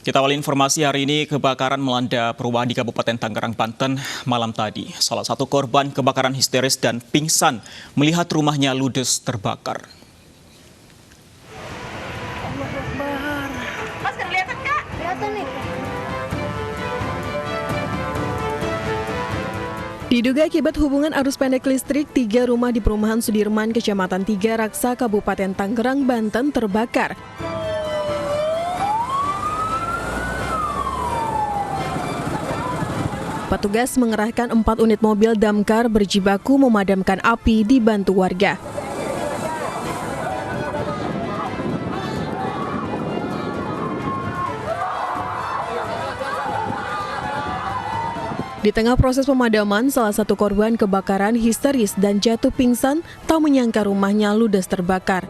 Kita awali informasi hari ini, kebakaran melanda perumahan di Kabupaten Tangerang, Banten malam tadi. Salah satu korban kebakaran histeris dan pingsan melihat rumahnya ludes terbakar. Mas, kelihatan nggak? Kelihatan nih. Diduga akibat hubungan arus pendek listrik, 3 rumah di perumahan Sudirman, Kecamatan Tiga Raksa, Kabupaten Tangerang, Banten terbakar. Petugas mengerahkan 4 unit mobil damkar berjibaku memadamkan api dibantu warga. Di tengah proses pemadaman, salah satu korban kebakaran histeris dan jatuh pingsan tak menyangka rumahnya ludes terbakar.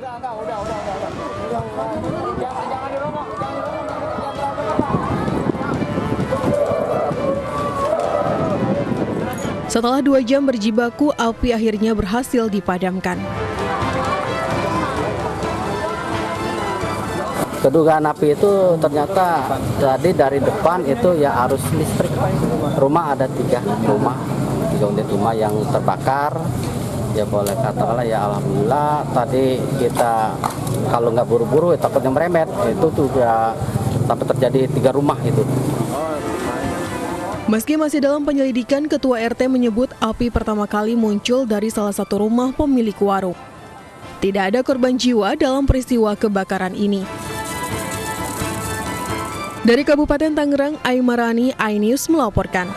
Setelah 2 jam berjibaku, api akhirnya berhasil dipadamkan. Kedugaan api itu ternyata dari depan itu ya arus listrik. Rumah ada 3 rumah, 3 unit rumah yang terbakar. Ya boleh katakanlah ya alhamdulillah tadi kita kalau nggak buru-buru ya takutnya merembet. Itu juga sampai terjadi 3 rumah itu. Meski masih dalam penyelidikan, Ketua RT menyebut api pertama kali muncul dari salah satu rumah pemilik warung. Tidak ada korban jiwa dalam peristiwa kebakaran ini. Dari Kabupaten Tangerang, Aimarani, iNews melaporkan.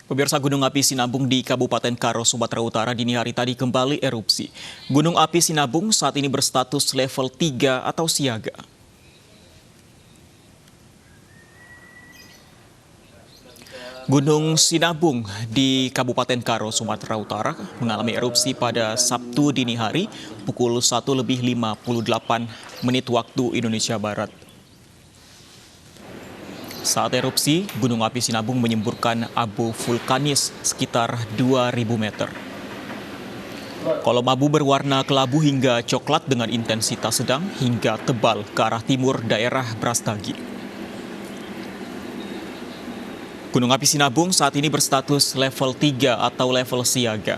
Pemirsa, Gunung Api Sinabung di Kabupaten Karo, Sumatera Utara dini hari tadi kembali erupsi. Gunung Api Sinabung saat ini berstatus level 3 atau siaga. Gunung Sinabung di Kabupaten Karo, Sumatera Utara mengalami erupsi pada Sabtu dini hari pukul 1:58 waktu Indonesia Barat. Saat erupsi, Gunung Api Sinabung menyemburkan abu vulkanis sekitar 2.000 meter. Kolom abu berwarna kelabu hingga coklat dengan intensitas sedang hingga tebal ke arah timur daerah Brastagi. Gunung Api Sinabung saat ini berstatus level 3 atau level siaga.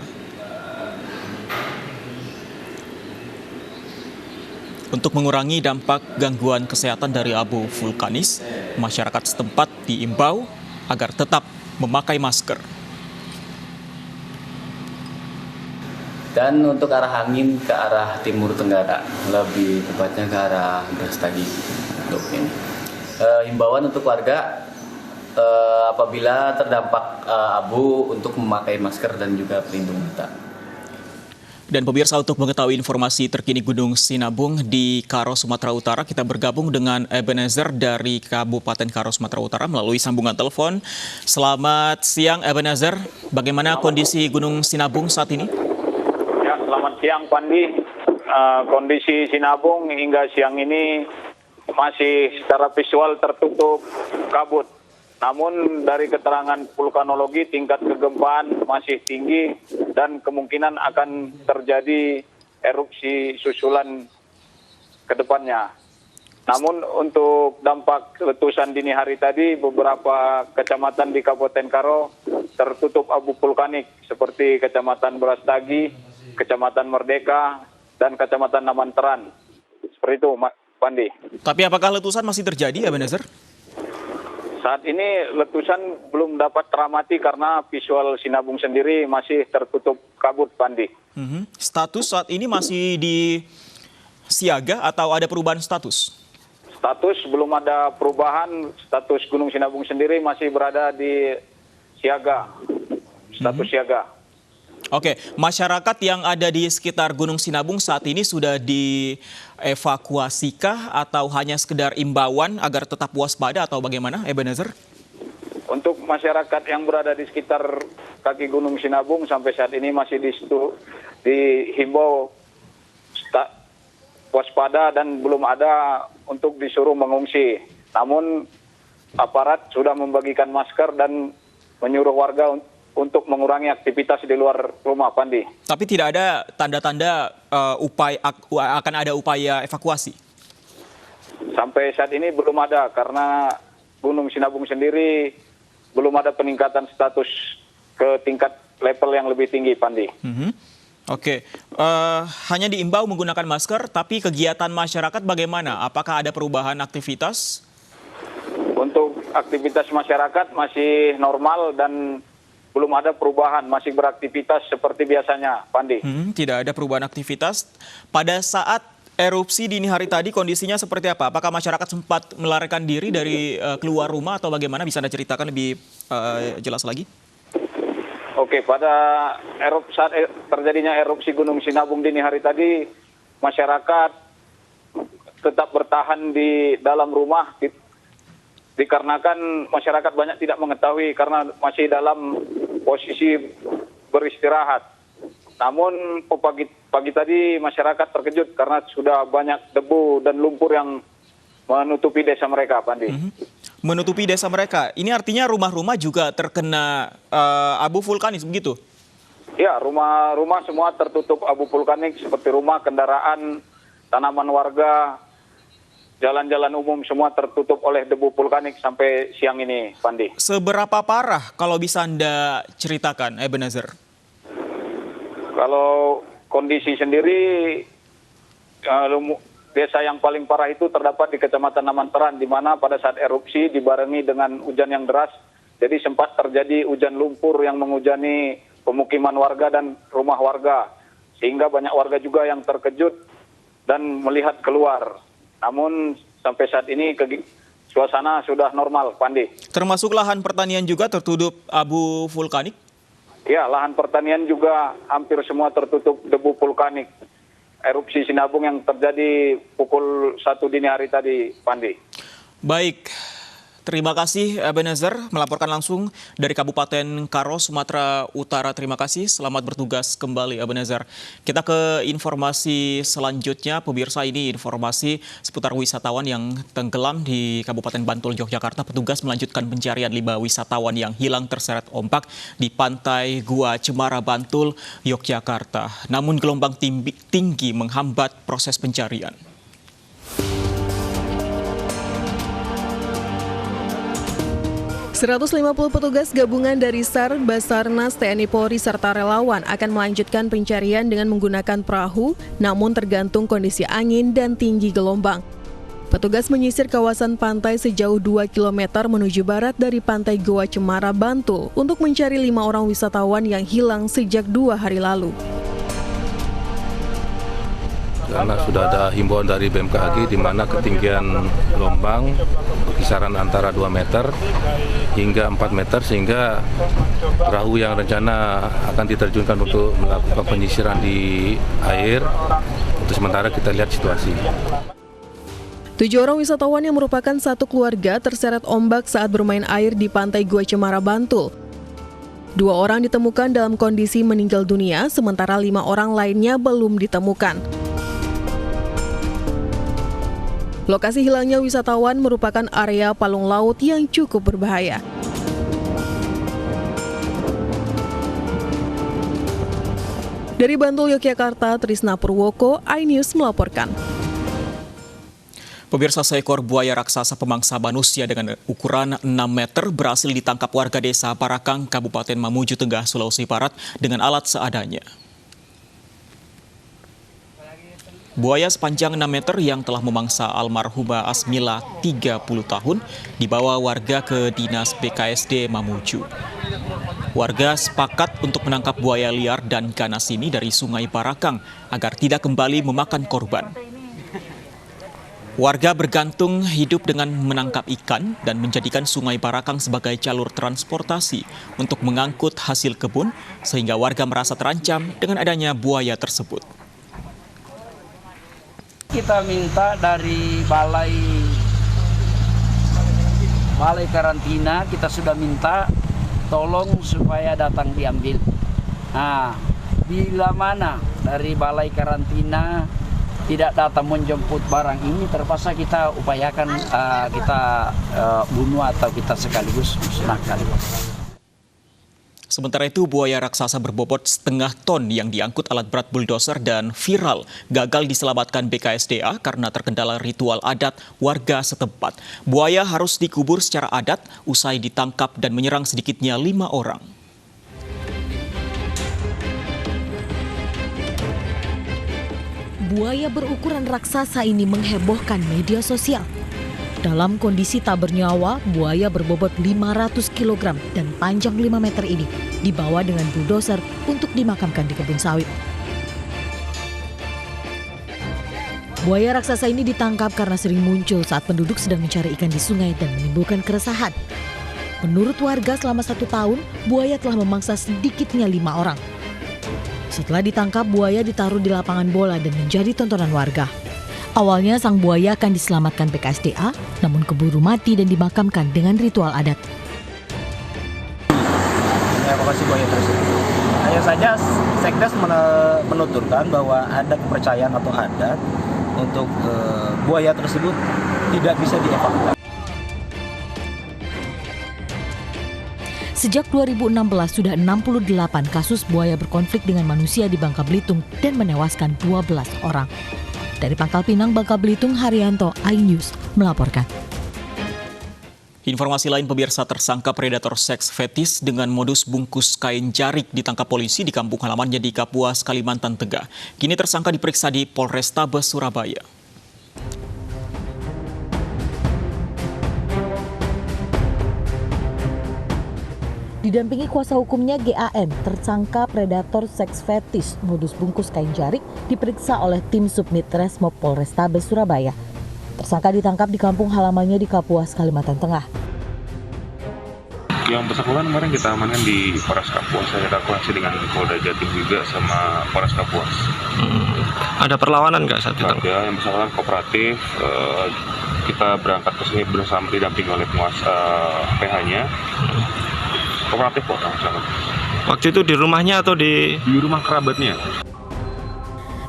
Untuk mengurangi dampak gangguan kesehatan dari abu vulkanis, masyarakat setempat diimbau agar tetap memakai masker. Dan untuk arah angin ke arah timur tenggara, lebih tepatnya ke arah Brastagi. Untuk ini, himbauan untuk warga apabila terdampak abu untuk memakai masker dan juga pelindung mata. Dan pemirsa, untuk mengetahui informasi terkini Gunung Sinabung di Karo, Sumatera Utara, kita bergabung dengan Ebenezer dari Kabupaten Karo, Sumatera Utara melalui sambungan telepon. Selamat siang Ebenezer, bagaimana kondisi Gunung Sinabung saat ini? Ya, selamat siang Pandi. Kondisi Sinabung hingga siang ini masih secara visual tertutup kabut. Namun dari keterangan vulkanologi tingkat kegempaan masih tinggi dan kemungkinan akan terjadi erupsi susulan ke depannya. Namun untuk dampak letusan dini hari tadi, beberapa kecamatan di Kabupaten Karo tertutup abu vulkanik seperti Kecamatan Brastagi, Kecamatan Merdeka, dan Kecamatan Namanteran. Seperti itu, Pandi. Tapi apakah letusan masih terjadi, Ebenezer? Saat ini letusan belum dapat teramati karena visual Sinabung sendiri masih tertutup kabut, Pandi. Status saat ini masih di siaga atau ada perubahan status? Status belum ada perubahan, status Gunung Sinabung sendiri masih berada di siaga, status siaga. Oke, masyarakat yang ada di sekitar Gunung Sinabung saat ini sudah dievakuasikah atau hanya sekedar imbauan agar tetap waspada atau bagaimana, Ebenezer? Untuk masyarakat yang berada di sekitar kaki Gunung Sinabung sampai saat ini masih dihimbau waspada dan belum ada untuk disuruh mengungsi. Namun aparat sudah membagikan masker dan menyuruh warga untuk mengurangi aktivitas di luar rumah, Pandi. Tapi tidak ada tanda-tanda akan ada upaya evakuasi? Sampai saat ini belum ada karena Gunung Sinabung sendiri belum ada peningkatan status ke tingkat level yang lebih tinggi, Pandi. Oke, hanya diimbau menggunakan masker, tapi kegiatan masyarakat bagaimana? Apakah ada perubahan aktivitas? Untuk aktivitas masyarakat masih normal dan belum ada perubahan, masih beraktivitas seperti biasanya, Pandi. Tidak ada perubahan aktivitas. Pada saat erupsi dini hari tadi kondisinya seperti apa? Apakah masyarakat sempat melarikan diri dari keluar rumah atau bagaimana? Bisa Anda ceritakan lebih jelas lagi? Oke, pada saat terjadinya erupsi Gunung Sinabung dini hari tadi, masyarakat tetap bertahan di dalam rumah dikarenakan masyarakat banyak tidak mengetahui karena masih dalam posisi beristirahat. Namun pagi tadi masyarakat terkejut karena sudah banyak debu dan lumpur yang menutupi desa mereka, Pandi. Menutupi desa mereka. Ini artinya rumah-rumah juga terkena abu vulkanis begitu? Ya, rumah-rumah semua tertutup abu vulkanik seperti rumah, kendaraan, tanaman warga, jalan-jalan umum semua tertutup oleh debu vulkanik sampai siang ini, Pandi. Seberapa parah kalau bisa Anda ceritakan, Ebenezer? Kalau kondisi sendiri, desa yang paling parah itu terdapat di Kecamatan Namanteran, di mana pada saat erupsi dibarengi dengan hujan yang deras, jadi sempat terjadi hujan lumpur yang menghujani pemukiman warga dan rumah warga, sehingga banyak warga juga yang terkejut dan melihat keluar. Namun sampai saat ini suasana sudah normal, Pandi. Termasuk lahan pertanian juga tertutup abu vulkanik? Ya, lahan pertanian juga hampir semua tertutup debu vulkanik. Erupsi Sinabung yang terjadi pukul 1 dini hari tadi, Pandi. Baik, terima kasih Ebenezer melaporkan langsung dari Kabupaten Karo, Sumatera Utara. Terima kasih, selamat bertugas kembali Ebenezer. Kita ke informasi selanjutnya, pemirsa, ini informasi seputar wisatawan yang tenggelam di Kabupaten Bantul, Yogyakarta. Petugas melanjutkan pencarian 5 wisatawan yang hilang terseret ombak di pantai Gua Cemara, Bantul, Yogyakarta. Namun gelombang tinggi menghambat proses pencarian. ...150 petugas gabungan dari SAR, Basarnas, TNI Polri, serta relawan akan melanjutkan pencarian dengan menggunakan perahu, namun tergantung kondisi angin dan tinggi gelombang. Petugas menyisir kawasan pantai sejauh 2 km menuju barat dari pantai Gua Cemara, Bantul, untuk mencari 5 orang wisatawan yang hilang sejak 2 hari lalu. Karena sudah ada himbauan dari BMKG di mana ketinggian gelombang kisaran antara 2 meter hingga 4 meter, sehingga perahu yang rencana akan diterjunkan untuk melakukan penyisiran di air. Untuk sementara kita lihat situasi. 7 orang wisatawan yang merupakan satu keluarga terseret ombak saat bermain air di pantai Gua Cemara, Bantul. 2 orang ditemukan dalam kondisi meninggal dunia, sementara 5 orang lainnya belum ditemukan. Lokasi hilangnya wisatawan merupakan area palung laut yang cukup berbahaya. Dari Bantul, Yogyakarta, Trisna Purwoko, iNews melaporkan. Pemirsa, seekor buaya raksasa pemangsa manusia dengan ukuran 6 meter berhasil ditangkap warga desa Parakang, Kabupaten Mamuju Tengah, Sulawesi Barat dengan alat seadanya. Buaya sepanjang 6 meter yang telah memangsa almarhumah Asmila 30 tahun dibawa warga ke Dinas BKSD Mamuju. Warga sepakat untuk menangkap buaya liar dan ganas ini dari Sungai Parakang agar tidak kembali memakan korban. Warga bergantung hidup dengan menangkap ikan dan menjadikan Sungai Parakang sebagai jalur transportasi untuk mengangkut hasil kebun, sehingga warga merasa terancam dengan adanya buaya tersebut. Kita minta dari balai karantina, kita sudah minta tolong supaya datang diambil. Nah, bila mana dari balai karantina tidak datang menjemput barang ini, terpaksa kita upayakan kita bunuh atau kita sekaligus musnahkan. Sementara itu, buaya raksasa berbobot setengah ton yang diangkut alat berat bulldozer dan viral gagal diselamatkan BKSDA karena terkendala ritual adat warga setempat. Buaya harus dikubur secara adat usai ditangkap dan menyerang sedikitnya 5 orang. Buaya berukuran raksasa ini menghebohkan media sosial. Dalam kondisi tak bernyawa, buaya berbobot 500 kg dan panjang 5 meter ini dibawa dengan bulldozer untuk dimakamkan di kebun sawit. Buaya raksasa ini ditangkap karena sering muncul saat penduduk sedang mencari ikan di sungai dan menimbulkan keresahan. Menurut warga, selama 1 tahun, buaya telah memangsa sedikitnya 5 orang. Setelah ditangkap, buaya ditaruh di lapangan bola dan menjadi tontonan warga. Awalnya sang buaya akan diselamatkan BKSDA, namun keburu mati dan dimakamkan dengan ritual adat. Evakuasi buaya tersebut. Hanya saja Sekdes menuturkan bahwa ada kepercayaan atau adat untuk buaya tersebut tidak bisa dievakuasi. Sejak 2016 sudah 68 kasus buaya berkonflik dengan manusia di Bangka Belitung dan menewaskan 12 orang. Dari Pangkal Pinang, Bangka Belitung, Haryanto, iNews melaporkan. Informasi lain, pemirsa, tersangka predator seks fetis dengan modus bungkus kain jarik ditangkap polisi di kampung halamannya di Kapuas, Kalimantan Tengah. Kini tersangka diperiksa di Polrestabes Surabaya. Didampingi kuasa hukumnya GAM, tersangka predator seks fetis modus bungkus kain jarik diperiksa oleh tim Subnit Resmob Polrestabes Surabaya. Tersangka ditangkap di kampung halamannya di Kapuas, Kalimantan Tengah. Yang bersangkutan kemarin kita amankan di Polres Kapuas, kita koordinasi dengan Polda Jatim juga sama Polres Kapuas. Ada perlawanan nggak saat itu? Ada, yang bersangkutan kooperatif. Kita berangkat ke sini bersama didampingi oleh penguasa PH-nya. Kooperatif kok sama. Waktu itu di rumahnya atau di rumah kerabatnya?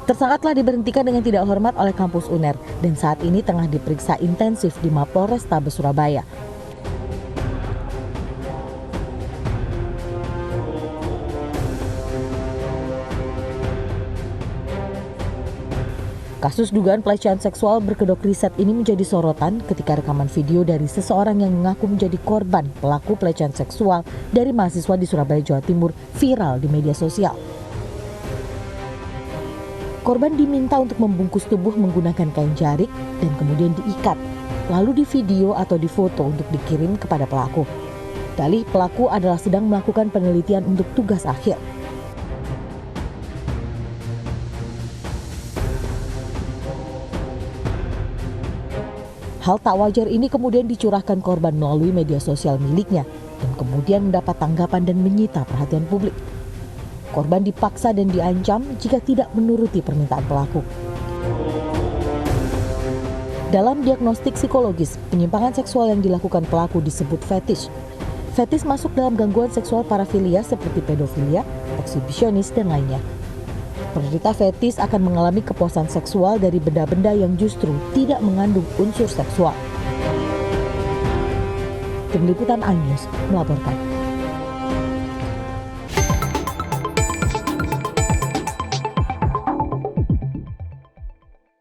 Tersangka telah diberhentikan dengan tidak hormat oleh kampus UNER dan saat ini tengah diperiksa intensif di Mapolrestabes Surabaya. Kasus dugaan pelecehan seksual berkedok riset ini menjadi sorotan ketika rekaman video dari seseorang yang mengaku menjadi korban pelaku pelecehan seksual dari mahasiswa di Surabaya, Jawa Timur viral di media sosial. Korban diminta untuk membungkus tubuh menggunakan kain jarik dan kemudian diikat, lalu divideo atau difoto untuk dikirim kepada pelaku. Dalih pelaku adalah sedang melakukan penelitian untuk tugas akhir. Hal tak wajar ini kemudian dicurahkan korban melalui media sosial miliknya dan kemudian mendapat tanggapan dan menyita perhatian publik. Korban dipaksa dan diancam jika tidak menuruti permintaan pelaku. Dalam diagnostik psikologis, penyimpangan seksual yang dilakukan pelaku disebut fetish. Fetish masuk dalam gangguan seksual parafilia seperti pedofilia, eksibisionis, dan lainnya. Penderita fetis akan mengalami kepuasan seksual dari benda-benda yang justru tidak mengandung unsur seksual. Tim Liputan iNews melaporkan.